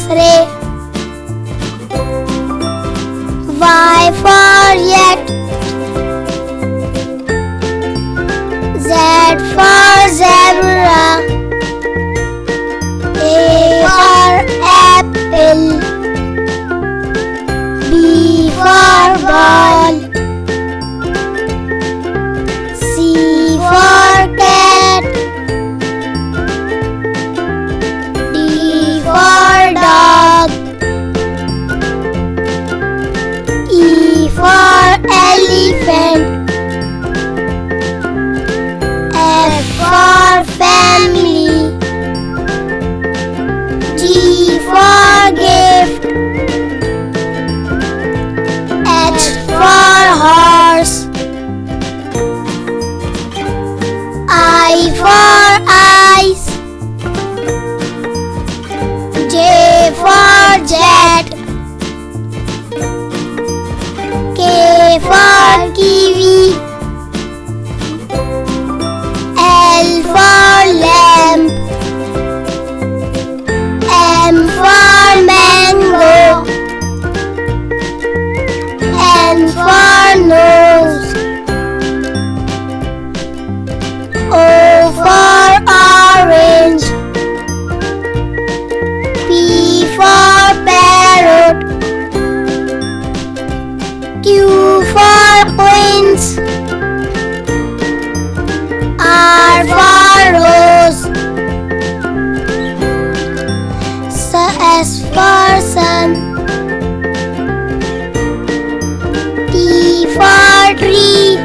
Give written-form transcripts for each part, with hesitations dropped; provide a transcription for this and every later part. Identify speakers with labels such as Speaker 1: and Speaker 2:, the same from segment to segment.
Speaker 1: X-ray. Y for yet. Z for zebra. A for apple. B for ball. C for cat. D for dog. E for elephant. F for family. G for gift. H for horse. I for eyes. J for jet. K for kiwi. L for lamp. M for mango. N for nose. O for orange. P for parrot. Q for quince. R for rose. S for sun. T for tree.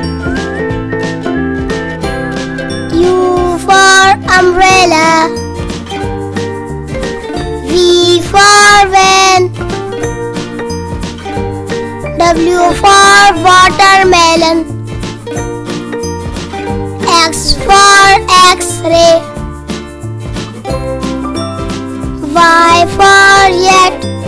Speaker 1: U for umbrella. V for van. W for watermelon. X for X-ray. Y for yet.